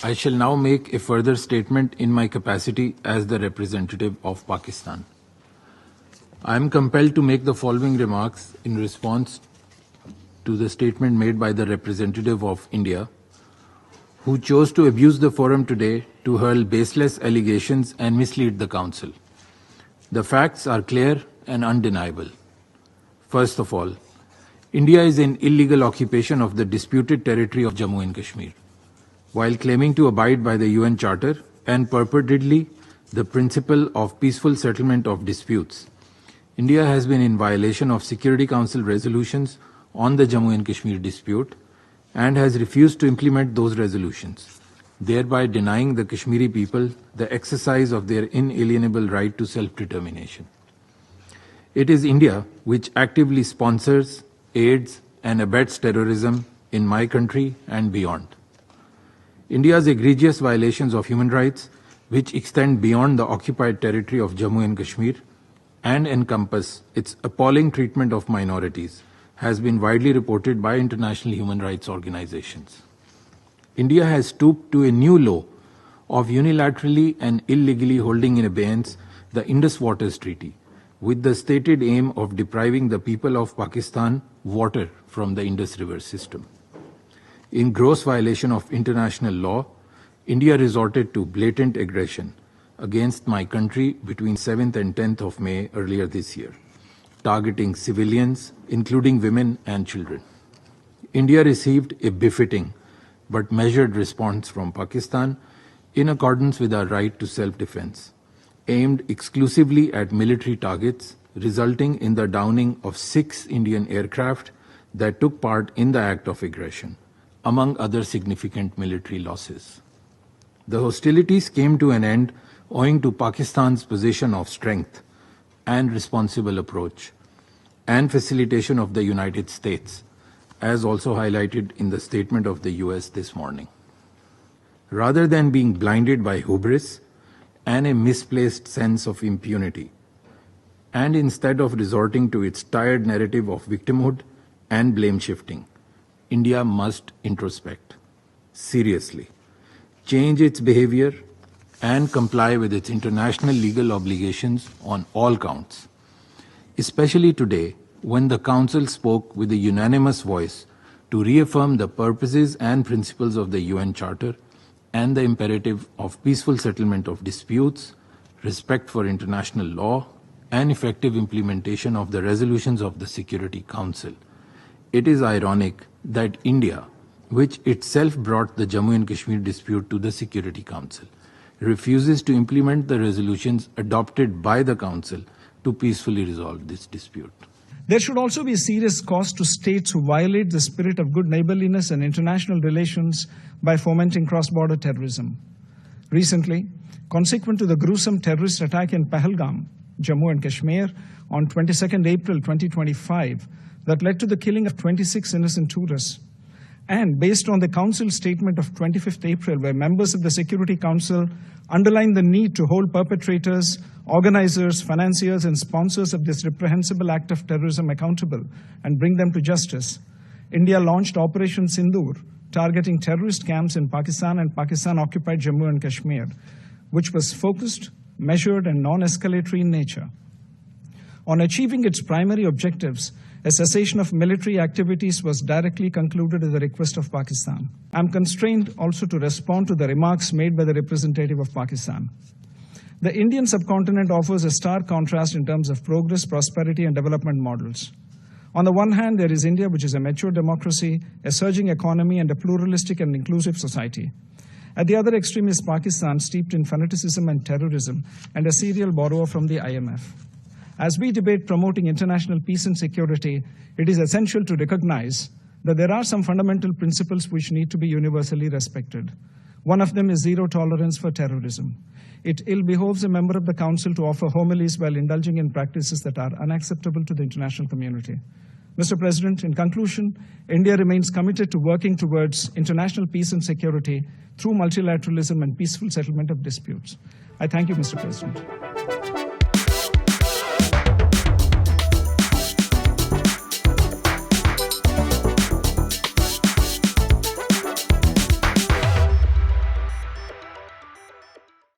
I shall now make a further statement in my capacity as the representative of Pakistan. I am compelled to make the following remarks in response to the statement made by the representative of India, who chose to abuse the forum today to hurl baseless allegations and mislead the Council. The facts are clear and undeniable. First of all, India is in illegal occupation of the disputed territory of Jammu and Kashmir, while claiming to abide by the UN Charter and purportedly the principle of peaceful settlement of disputes. India has been in violation of Security Council resolutions on the Jammu and Kashmir dispute and has refused to implement those resolutions, thereby denying the Kashmiri people the exercise of their inalienable right to self-determination. It is India which actively sponsors, aids and abets terrorism in my country and beyond. India's egregious violations of human rights, which extend beyond the occupied territory of Jammu and Kashmir and encompass its appalling treatment of minorities, has been widely reported by international human rights organizations. India has stooped to a new low of unilaterally and illegally holding in abeyance the Indus Waters Treaty, with the stated aim of depriving the people of Pakistan water from the Indus River system. In gross violation of international law, India resorted to blatant aggression against my country between 7th and 10th of May earlier this year, targeting civilians, including women and children. India received a befitting but measured response from Pakistan in accordance with our right to self-defense, aimed exclusively at military targets, resulting in the downing of 6 Indian aircraft that took part in the act of aggression, among other significant military losses. The hostilities came to an end owing to Pakistan's position of strength and responsible approach and facilitation of the United States, as also highlighted in the statement of the US this morning. Rather than being blinded by hubris and a misplaced sense of impunity, and instead of resorting to its tired narrative of victimhood and blame shifting, India must introspect seriously, change its behavior, and comply with its international legal obligations on all counts, especially today when the Council spoke with a unanimous voice to reaffirm the purposes and principles of the UN Charter and the imperative of peaceful settlement of disputes, respect for international law, and effective implementation of the resolutions of the Security Council. It is ironic that India, which itself brought the Jammu and Kashmir dispute to the Security Council, refuses to implement the resolutions adopted by the Council to peacefully resolve this dispute. There should also be a serious cost to states who violate the spirit of good neighborliness and international relations by fomenting cross-border terrorism. Recently, consequent to the gruesome terrorist attack in Pahalgam, Jammu and Kashmir, on 22nd April 2025, that led to the killing of 26 innocent tourists, and based on the Council statement of 25th April, where members of the Security Council underlined the need to hold perpetrators, organizers, financiers, and sponsors of this reprehensible act of terrorism accountable and bring them to justice, India launched Operation Sindoor, targeting terrorist camps in Pakistan and Pakistan-occupied Jammu and Kashmir, which was focused, measured, and non-escalatory in nature. On achieving its primary objectives, a cessation of military activities was directly concluded at the request of Pakistan. I am constrained also to respond to the remarks made by the representative of Pakistan. The Indian subcontinent offers a stark contrast in terms of progress, prosperity, and development models. On the one hand, there is India, which is a mature democracy, a surging economy, and a pluralistic and inclusive society. At the other extreme is Pakistan, steeped in fanaticism and terrorism, and a serial borrower from the IMF. As we debate promoting international peace and security, it is essential to recognize that there are some fundamental principles which need to be universally respected. One of them is zero tolerance for terrorism. It ill behoves a member of the Council to offer homilies while indulging in practices that are unacceptable to the international community. Mr. President, in conclusion, India remains committed to working towards international peace and security through multilateralism and peaceful settlement of disputes. I thank you, Mr. President.